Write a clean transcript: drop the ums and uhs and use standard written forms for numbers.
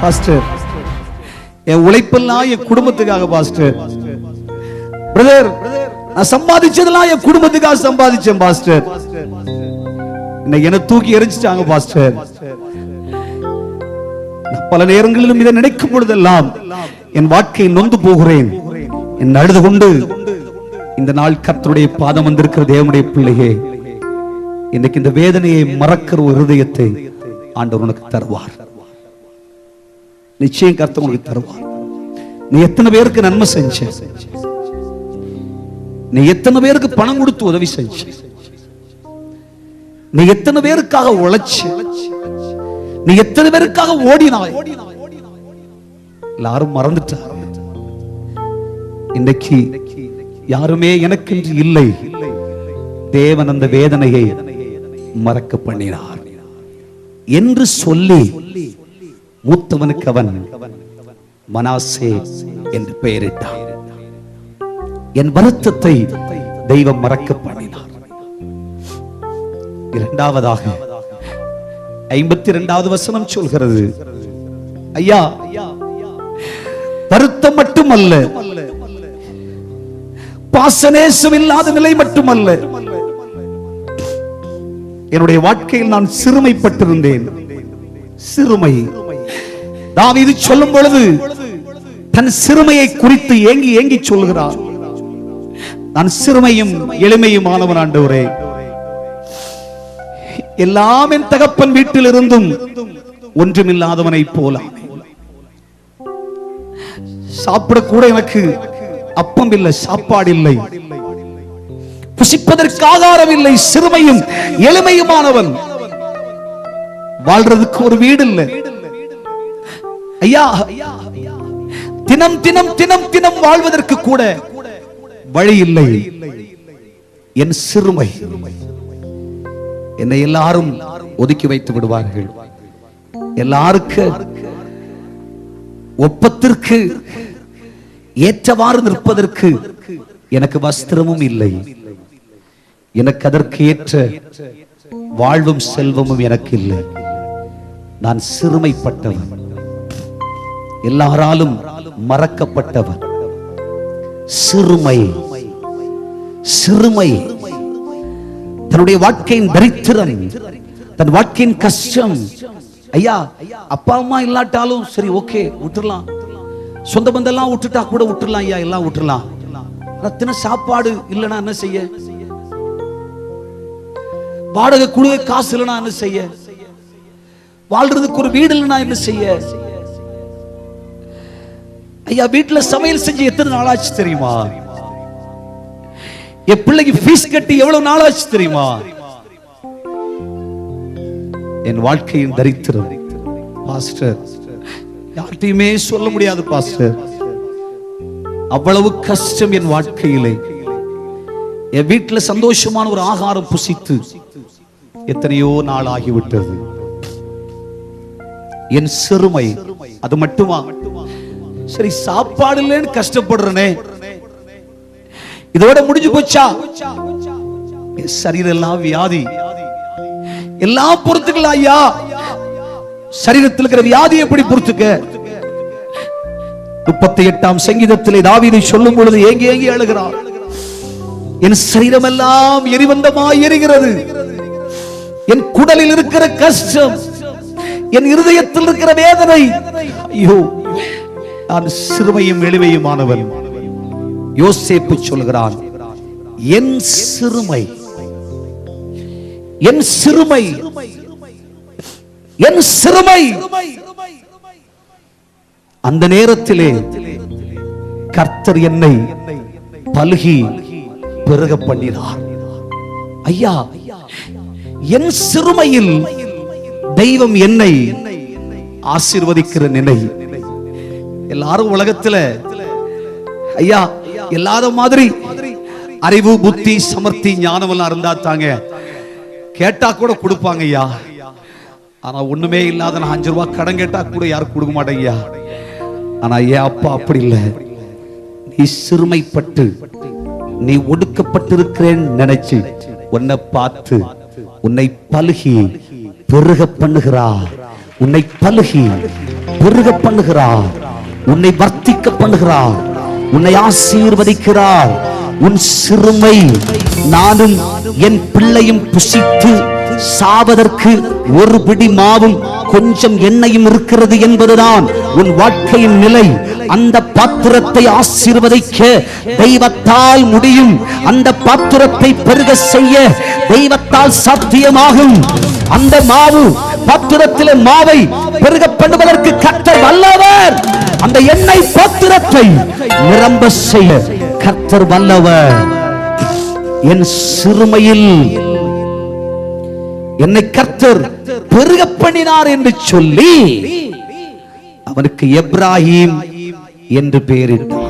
Pastor, என் உழைப்பெல்லாம் என் குடும்பத்துக்காக pastor. Brother, நான் சம்பாதிச்சதெல்லாம் என் குடும்பத்துக்காக சம்பாதிச்சேன் பாஸ்டர். இன்னைக்கு என்ன தூக்கி எரிஞ்சிட்டாங்க பாஸ்டர். பல நேரங்களிலும் இதை நினைக்கும் பொழுதெல்லாம் என் வாழ்க்கையை நொந்து போகிறேன். என் அழுது கொண்டு இந்த நாள் கர்த்தருடைய பாதம் வந்திருக்கிற தேவனுடைய பிள்ளையே, இன்னைக்கு இந்த வேதனையை மறக்கிற ஒரு இருதயத்தை ஆண்டவர் உனக்கு தருவார். நிச்சயம் கர்த்தர் உனக்கு தருவார். நீ எத்தனை பேருக்கு நன்மை செஞ்ச, நீ எத்தனை பேருக்கு பணம் கொடுத்து உதவி செஞ்ச, நீ எத்தனை பேருக்காக உழைச்ச, நீ எத்தனை பேருக்காக ஓடினாய், எல்லாரும் மறந்துட்டார். இன்னைக்கு யாருமே எனக்கென்று இல்லை. தேவன் அந்த வேதனையை மறக்க பண்ணினார் என்று சொல்லி மூத்தவனுக்கு அவன் மனாசே என்று பெயரிட்டான். என் வருத்தத்தை தெய்வம் மறக்க பண்ணினார். இரண்டாவதாக 52வது வசனம் சொல்கிறது, ஐயா, வருத்தம் மட்டுமல்ல, பாசநேசம் இல்லாத நிலை மட்டுமல்ல, என்னுடைய வாழ்க்கையில் நான் சிறுமைப்பட்டிருந்தேன். சிறுமை தாவீது சொல்லும் பொழுது தன் சிறுமையை குறித்து ஏங்கி ஏங்கி சொல்கிறார். நான் சிறுமையும் எளிமையுமானவன் ஆண்டவரே, எல்லாம் என் தகப்பன் வீட்டில் இருந்தும் ஒன்றுமில்லாதவனை போல, சாப்பிட கூட எனக்கு அப்பம் இல்லை, சாப்பாடு இல்லை, புசிப்பதற்கு ஆகாரம் இல்லை, சிறுமையும் எளிமையுமானவன், வாழ்றதுக்கு ஒரு வீடு இல்லை. ஐயா, தினம் தினம் தினம் தினம் வாழ்வதற்கு கூட வழி இல்லை. என் சிறுமை, என்னை எல்லாரும் ஒதுக்கி வைத்து விடுவார்கள். எல்லாருக்கு ஒப்பத்திற்கு ஏற்றவாறு நிற்பதற்கு எனக்கு வஸ்திரமும் இல்லை. எனக்கு அதற்கு ஏற்ற வாழ்வும் செல்வமும் எனக்கு இல்லை. நான் சிறுமைப்பட்டவன், எல்லாராலும் மறக்கப்பட்டவன். சிறுமை, சிறுமை, தன்னுடைய வாழ்க்கையின் தரித்திரம், தன் வாழ்க்கையின் கஷ்டம். ஐயா, அப்பா அம்மா இல்லாட்டாலும் சரி, ஓகே, விட்டுறலாம். சொந்த பந்தெல்லாம் விட்டுட்டா கூட விட்டுறலாம். ஐயா, எல்லாம் விட்டுறலாம். ரத்தின சாப்பாடு இல்லைன்னா என்ன செய்ய? வாடகை குழுவை காசு இல்லைன்னா என்ன செய்ய? வாழ்றதுக்கு ஒரு வீடு இல்லைன்னா என்ன செய்ய? ஐயா, வீட்டுல சமையல் செஞ்சு எத்தனை நாளாச்சு தெரியுமா? என் பிள்ளைக்கு ஃபீஸ் கட்டி எவ்வளவு நாளாச்சு தெரியுமா? என் வாழ்க்கையின் தரித்திரம் பாஸ்டர், யார்கிட்டயுமே சொல்ல முடியாது பாஸ்டர். அவ்வளவு கஷ்டம் என் வாழ்க்கையிலே. என் வீட்டுல சந்தோஷமான ஒரு ஆகாரம் புசித்து எத்தனையோ நாள் ஆகிவிட்டது. என் சிறுமை அது மட்டுமா? சரி, சாப்பாடு இல்லைன்னு கஷ்டப்படுறனே, இதோட முடிஞ்சு போச்சா? சரீரம் எல்லாம் வியாதி, எல்லாம் பொறுத்துக்கலாம். ஐயா, சரீரத்தில் இருக்கிற வியாதி எப்படி பொறுத்துக்க? 38ஆம் சங்கீதத்திலே தாவீது சொல்லும் பொழுது ஏங்கி ஏங்கி அழுகிறார். என் சரீரம் எல்லாம் எரிவந்தமாய் எரிகிறது. என் குடலில் இருக்கிற கஷ்டம், என் இருதயத்தில் இருக்கிற வேதனை. ஐயோ, நான் சிறுமையும் எளிமையுமானவன். யோசேப்பு சொல்கிறான், என் சிறுமை, என் சிறுமை, என் சிறுமை. அந்த நேரத்திலே கர்த்தர் என்னை பலுகி பெருக பண்ணினார். ஐயா, என் சிறுமையில் தெய்வம் என்னை ஆசீர்வதிக்கிற நிலை. எல்லாரும் உலகத்துல ஐயா எல்லாத மாதிரி அறிவு, புத்தி, சமர்த்தி, ஞானம் எல்லாம் இருந்தா தாங்க கேட்டா கூட கொடுப்பாங்க ஐயா. ஆனா ஒண்ணுமே இல்லாத நான் 5 ரூபாய் கடன் கேட்டா கூட யாரும் கொடுக்க மாட்டேங்க ஐயா. ஆனா ஏன் அப்பா அப்படி இல்லை. நீ சிறுமைப்பட்டு, நீ ஒடுக்கப்பட்டிருக்கிறேன்னு நினைச்சு உன்னை பார்த்து உன்னை பலுகி பெருக பண்ணுகிறார். உன்னை பலுகி பெருக பண்ணுகிறார், உன்னை வர்த்திக்க பண்ணுகிறார், உன்னை ஆசீர்வதிக்கிறார். உன் சிறுமை நானும் என் பிள்ளையும் புசித்து சாவதற்கு ஒரு பிடி மாவும் கொஞ்சம் எண்ணெயும் இருக்கிறது என்பதுதான் உன் வாழ்க்கையின் நிலை. அந்த பாத்திரத்தை ஆசீர்வதிக்க தெய்வத்தால் முடியும். அந்த பாத்திரத்தை பெருக செய்ய தெய்வத்தால் சாத்தியமாகும். அந்த மாவு பாத்திரத்திலே மாவை பெருக பண்ணுவதற்கு கர்த்தர் வல்லவர். அந்த எண்ணெய் பாத்திரத்தை நிரம்ப செய்ய கர்த்தர் வல்லவர். என் சிறுமையில் என்னை கர்த்தர் பெருக பண்ணினார் என்று சொல்லி அவனுக்கு எப்ராஹிம் என்று பெயரிட்டார்.